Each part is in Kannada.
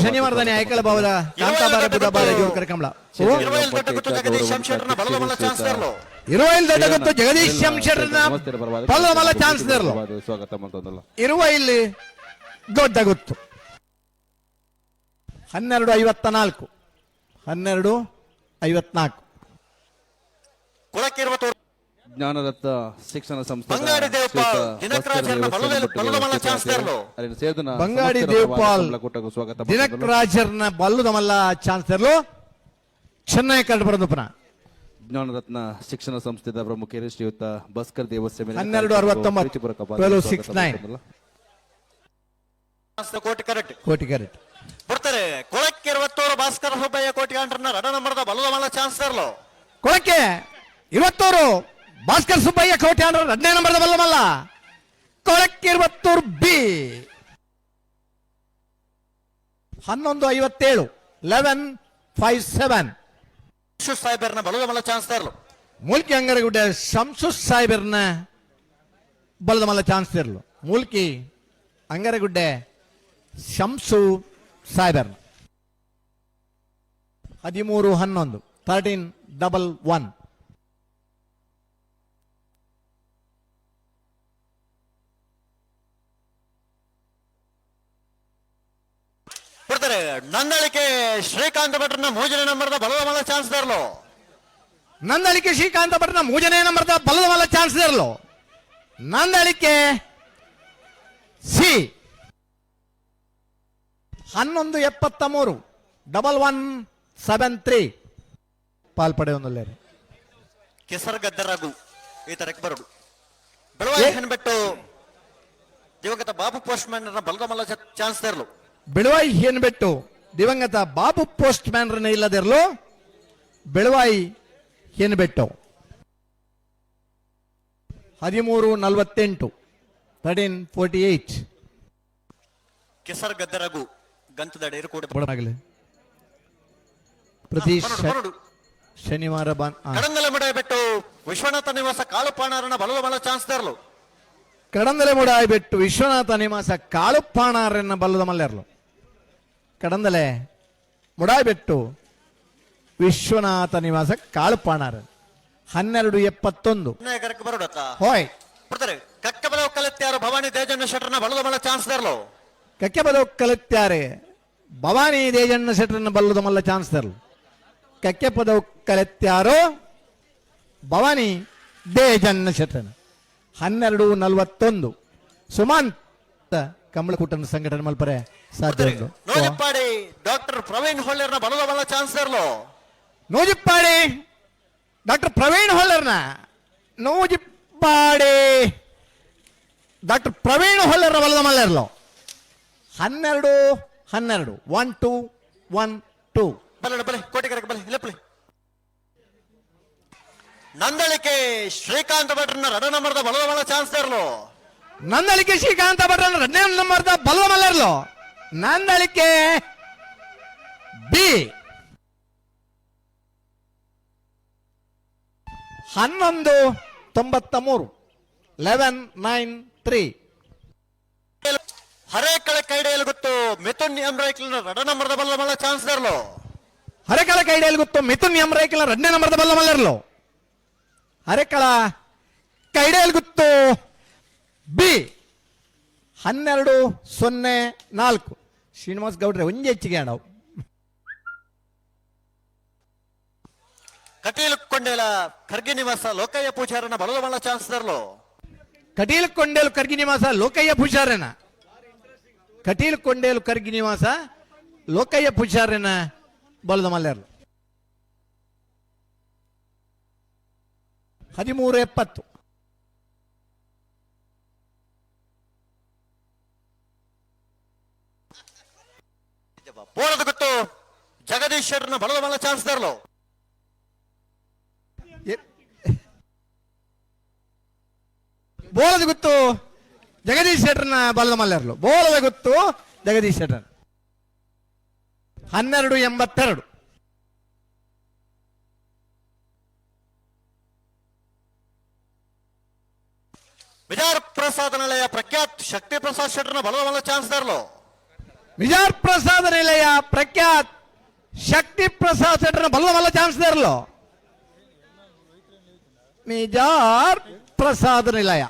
ಶನಿವಾರದಾನೆ ಐಕಳ ಭಾವದ ಕಾಂತಾಬಾರ ಬುಧಬಾರ ಜೋರ್ಕರ ಕಮಲ ಇರುವೈಲ್ ದೊಡ್ಡ ಗೊತ್ತು ಜಗದೀಶ್ ಶಂಶರ್ನ ಬಲಮಲ ಚಾನ್ಸ್ ಇರಲು ಇರುವೈಲ್ ದೊಡ್ಡ ಗೊತ್ತು 12:54 12:54 ಜ್ಞಾನದತ್ತ ಶಿಕ್ಷಣ ಸಂಸ್ಥೆ ಬಂಗಾಡಿ ದೇವಪಾಲ್ ದಿನಕರಾಜರ್ನ ಬಲ್ಲುದ ಮಲ್ಲ ಚಾನ್ಸಲರ್ ಚೆನ್ನೈ ಕಳೆದು ಬರೋದು ಪುನಃ ಜ್ಞಾನರತ್ನ ಶಿಕ್ಷಣ ಸಂಸ್ಥೆದ ಪ್ರಮುಖ ಶ್ರೀಯುತ ಭಾಸ್ಕರ್ ದೇವಸ್ಯ 1269 ಕೋಟಿ ಕರೆಕ್ಟ್ ಬರ್ತಾರೆ ಕೊಳಕ್ಕೆ 20 ಭಾಸ್ಕರ್ ಸುಬ್ಬಯ್ಯ ಕೋಟಿ ಅಂಡ್ರನ್ನ ರಡ ನಂಬರ್ದ ಬಲ್ಲುದ ಮಲ್ಲ ಚಾನ್ಸಲರ್ ಕೊಳಕ್ಕೆ 20 ಭಾಸ್ಕರ್ ಸುಬ್ಬಯ್ಯ ಕೋಟಿ ಅಂಡ್ರ 2ನೇ ನಂಬರ್ದ ಬಲ್ಲಮಲ್ಲ ಕೊಳಕ್ಕೆ 20 ಬಿ 11:57 11:57 ಸಾಹೇಬರ್ನ ಬಲ್ಲುದ ಮಲ್ಲ ಚಾನ್ಸಲರ್ ಮೂಲ್ಕಿ ಅಂಗರಗುಡ್ಡ ಶಂಸು ಸಾಹೇಬರ್ನ ಬಲ್ಲದ ಮಲ್ಲ ಚಾನ್ಸ್ ಇರಲು ಮೂಲ್ಕಿ ಅಂಗರಗುಡ್ಡೆ ಶಂಸು ಸಾಹೇಬರ್ನ 13-11 13-11 ಬರ್ತಾರೆ ನಂದಳಿಕೆ ಶ್ರೀಕಾಂತ್ ಭಟ್ರನ್ನ 3ನೇ ನಂಬರ್ದ ಬಲ್ಲದ ಮಲ್ಲ ಚಾನ್ಸಲರ್ ನಂದಳಿಕೆ ಶ್ರೀಕಾಂತ ಭಟ್ರನ 3ನೇ ನಂಬರ್ದ ಬಲ್ಲದ ಮಲ್ಲ ಚಾನ್ಸ್ ಇರಲು ನಂದಳಿಕೆ ಸಿ 11:73 1173 ಪಾಲ್ಪಡೆ ಒಂದಲ್ಲೇ ಕೆಸರ್ ಗದ್ದರಾಗು ಈ ತರಕ್ಕೆ ಬರೋದು ಬೆಳವಾಯಿ ಬಿಟ್ಟು ದಿವಂಗತ ಬಾಬು ಪೋಸ್ಟ್ ಮ್ಯಾನ್ ಬಲ್ಲದ ಮಲ್ಲ ಚಾನ್ಸ್ ಇರಲು ಬೆಳವಾಯಿ ಏನ್ ಬಿಟ್ಟು ದಿವಂಗತ ಬಾಬು ಪೋಸ್ಟ್ ಮ್ಯಾನ್ ಇಲ್ಲದಿರಲು ಬೆಳವಾಯಿ ಏನ್ ಬಿಟ್ಟು 13:48 13:48 ಕೆಸರ್ ಗದ್ದರಾಗು ಗಂತದಡೆ ಕೂಡ ಪ್ರತಿ ಶನಿವಾರ ಕಡಂದಲೆ ಮುಡ ಬಿಟ್ಟು ವಿಶ್ವನಾಥ ನಿವಾಸ ಕಾಳುಪಾಣಾರನ ಬಲ್ಲದ ಮಲ್ಲ ಚಾನ್ಸ್ ಇರಲು ಕಡಂದಲೆ ಮುಡಾಯಿ ಬಿಟ್ಟು ವಿಶ್ವನಾಥ ನಿವಾಸ ಕಾಳುಪಾಣಾರನ್ನ ಬಲ್ಲದ ಮಲ್ಲೆರ್ಲು ಕಡಂದಲೆ ಮುಡಾಯಿ ಬಿಟ್ಟು ವಿಶ್ವನಾಥ ನಿವಾಸ ಕಾಳುಪಾಣಾರ 12:71 ಬರೋಡಕ್ಕ ಹೋಯ್ ಬರ್ತಾರೆ ಕಕ್ಕ ಬಲವ ಕಲೆತ್ಯಾರು ಭವಾನಿ ದೇಜಣ್ಣ ಶೆಟ್ರನ ಬಲ್ಲದ ಮಲ್ಲ ಚಾನ್ಸ್ ಇರಲು ಕಕ್ಕೆ ಬದವು ಕಲಿತ್ಯಾರೆ ಭವಾನಿ ದೇಜಣ್ಣ ಶೆಟ್ರನ್ನ ಬಲ್ಲದ ಮಲ್ಲ ಚಾನ್ಸ್ ತರಲು ಕಕ್ಕೆ ಪದವು ಕಲಿತ್ಯಾರೋ ಭವಾನಿ ದೇಜಣ್ಣ ಶೆಟ್ರನ 12:41 ಸುಮಂತ್ ಕಮಲಕುಟ್ಟನ ಸಂಘಟನೆ ಮಲ್ಪರೆ ಸಾಧ್ಯ ನೋಜಿಪ್ಪಾಡಿ ಡಾಕ್ಟರ್ ಪ್ರವೀಣ್ ಹೊಳ್ಳೆರ್ನ ಬಲ್ಲದ ಮಲ್ಲ ಚಾನ್ಸ್ ಇರಲು ನೋಜಿಪ್ಪಾಡಿ ಡಾಕ್ಟರ್ ಪ್ರವೀಣ್ ಹೊಳ್ಳರ್ನ ನೋಜಿಪ್ಪಾಡಿ ಡಾಕ್ಟರ್ ಪ್ರವೀಣ್ ಹೊಳ್ಳರ್ನ ಬಲ್ಲದ ಮಲ್ಲ ಇರಲು 12-12 1-2-1-2 ಬಲೆ ಕೋಟಿ ಕರೆಕ್ಟ್ ಬಲೆ ಇಲ್ಲಪ್ಲೆ ನಂದಳಿಕೆ ಶ್ರೀಕಾಂತ್ ಭಟ್ರನ್ನ ರಡ ನಂಬರ್ದ ಬಲ್ಲದ ಮಲ್ಲ ಚಾನ್ಸ್ ಇರಲು ನಂದಳಿಕೆ ಶ್ರೀಕಾಂತ ಭಟ್ರನ್ನ 2ನೇ ನಂಬರ್ದ ಬಲ್ಲದ ಮಲ್ಲ ಇರಲು ನಂದಳಿಕೆ ಬಿ 11:93 11-9-3 ಹರೇಕಳ ಕೈಡೆಯಲ್ಲಿ ಗೊತ್ತು ಮಿಥುನ್ ಎಂಬ್ರೈಕ್ಲಿನ ರಡ ನಂಬರ್ದ ಬಲ್ಲದ ಮಲ್ಲ ಚಾನ್ಸ್ ಇರಲು ಹರೇಕಳ ಕೈಡೆಯಲ್ಲಿ ಗೊತ್ತು ಮಿಥುನ್ ಎಂಬ್ರೈಕ್ಲಿನ 2ನೇ ನಂಬರ್ದ ಬಲ್ಲದ ಮಲ್ಲ ಇರಲು ಹರೇಕಳ ಕೈಡೆಯಲ್ಲಿ ಗೊತ್ತು ಬಿ 12-04 ಶ್ರೀನಿವಾಸ್ ಗೌಡ್ರೆ ಒಂಜಿ ಹೆಚ್ಚಿಗೆ ಆಡವು ಕಟೀಲ್ ಕೊಂಡೇಲ ಖರ್ಗೆ ನಿವಾಸ ಲೋಕಯ್ಯ ಪೂಜಾರನ ಬಲ್ಲದ ಮಲ್ಲ ಚಾನ್ಸ್ ಇರಲು ಕಟೀಲ್ ಕೊಂಡೇಲು ಕರ್ಗಿ ನಿವಾಸ ಲೋಕಯ್ಯ ಪೂಜಾರನ ಕಟೀಲ್ ಕೊಂಡೇಲು ಕರ್ಗಿ ನಿವಾಸ ಲೋಕಯ್ಯ ಪೂಜಾರನ ಬಲ್ಲದ ಮಲ್ಲ ಇರಲು 13:70 ಬೋರದ ಗೊತ್ತು ಜಗದೀಶ್ ಶೆಟ್ರನ ಬಲ್ಲದ ಮಲ್ಲ ಚಾನ್ಸ್ ಇರಲು ಬೋಲದ ಗೊತ್ತು ಜಗದೀಶ್ ಶೆಟ್ರನ ಬಲ್ಲದ ಮಲ್ಲ ಇರಲು ಬೋಲದ ಗೊತ್ತು ಜಗದೀಶ್ ಶೆಟ್ರನ್ 12:82 ವಿಚಾರ ಪ್ರಸಾದ ನಿಲಯ ಪ್ರಖ್ಯಾತ್ ಶಕ್ತಿ ಪ್ರಸಾದ್ ಶೆಟ್ಟರ್ನ ಬಲದ ಚಾನ್ಸ್ ದಾರ್ಲು ವಿಜಾರ್ ಪ್ರಸಾದ ನಿಲಯ ಪ್ರಖ್ಯಾತ್ ಶಕ್ತಿ ಪ್ರಸಾದ್ ಸೆಟ್ರ ಬಲ್ಲ ಮಲ್ಲ ಚಾನ್ಸ್ ಇರಲು ಮಿಜಾರ್ ಪ್ರಸಾದ ನಿಲಯ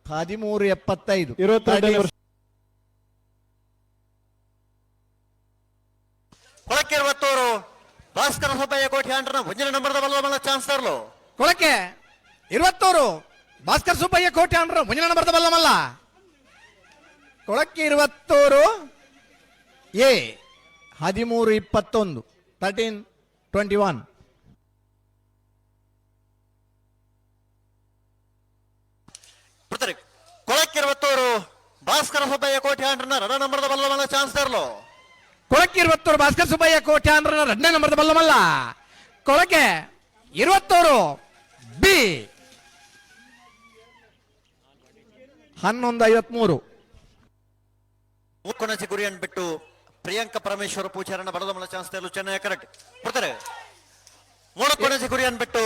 1375 ಕೊಳಕ್ಕೆ 20 ಭಾಸ್ಕರ ಸುಬ್ಬಯ್ಯ ಕೋಟಿ ಆಂಡ್ರನ ಮುಂಜಿನ ನಂಬರ್ದ ಬಲ್ಲದ ಮಲ್ಲ ಚಾನ್ಸ್ ತರಲು ಕೊಳಕೆ 20 ಭಾಸ್ಕರ್ ಸುಬ್ಬಯ್ಯ ಕೋಟೆ ಅಂಡ್ರು ಮುಂಜಿನ ನಂಬರ್ದ ಬಲ್ಲ ಮಲ್ಲ ಕೊಳಕ್ಕೆ 20 ಎ 1321 1321 ಬಿಡ್ತಾರೆ ಕೊಳಕ್ಕೆ 20 ಭಾಸ್ಕರ ಸುಬ್ಬಯ್ಯ ಕೋಟಿ ಆಂಡ್ರನ ರಡ ನಂಬರ್ದ ಬಲ್ಲದ ಮಲ್ಲ ಚಾನ್ಸ್ ತರಲು ಕೊಳಕ್ಕೆ 20 ಭಾಸ್ಕರ್ ಸುಬ್ಬಯ್ಯ ಕೋಟೆ ಅಂಡ್ರನ 2ನೇ ನಂಬರ್ದ ಬಲ್ಲ ಮಲ್ಲ ಕೊಳಕೆ 20 ಬಿ 1153 ಮೂಕೊಣಚಿ ಗುರಿಯನ್ನು ಬಿಟ್ಟು ಪ್ರಿಯಾಂಕ ಪರಮೇಶ್ವರ ಪೂಜಾರನ ಬಲದ ಮಲ್ಲ ಚಾನ್ಸ್ ತರಲು ಚೆನ್ನೈ ಕರೆಕ್ಟ್ ಬಿಡ್ತಾರೆ ಮೂಡಕೊಣಚಿ ಗುರಿಯನ್ನು ಬಿಟ್ಟು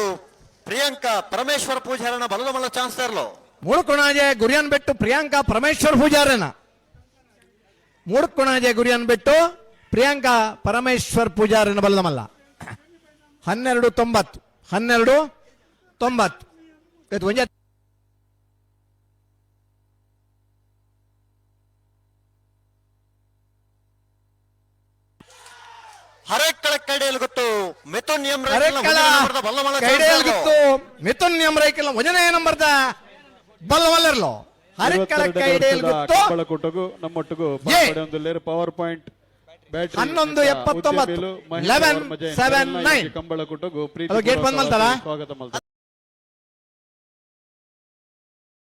ಪ್ರಿಯಾಂಕ ಪರಮೇಶ್ವರ ಪೂಜಾರನ ಬಲದ ಮಲ್ಲ ಚಾನ್ಸ್ ತರಲು ಮೂಡ್ಕೊಣಾಜೆ ಗುರಿಯನ್ ಬಿಟ್ಟು ಪ್ರಿಯಾಂಕಾ ಪರಮೇಶ್ವರ್ ಪೂಜಾರನ ಮೂಡ್ಕೊಣಾಜೆ ಗುರಿಯನ್ ಬಿಟ್ಟು ಪ್ರಿಯಾಂಕಾ ಪರಮೇಶ್ವರ್ ಪೂಜಾರನ ಬಲದ ಮಲ್ಲ 1290 ಹರೇಕಳ ಕೈಡೆಯಲ್ಲಿ ಗೊತ್ತು ಮಿಥುನ್ ಎಂ ಮಿಥುನ್ ಎಂರೈಕಲ್ ವಜನೇ ನಂಬರ್ದ ಬಲ್ಲವಲ್ಲರ್ಲೋ ಹರೆಕ್ಕಳ ಕೈಡೆಯಲ್ಲಿ ಗೊತ್ತು ಕೊಟ್ಟಗು ನಮ್ಮೊಟ್ಟಿಗೂ ಒಂದು ಲೇರ್ ಪವರ್ ಪಾಯಿಂಟ್ 1179 1179 ಕಂಬಳ ಕೊಟ್ಟಗು ಗೇಟ್ ಬಂದ್ ಮಲ್ತಾರ ಸ್ವಾಗತ ಮಲ್ತಾರ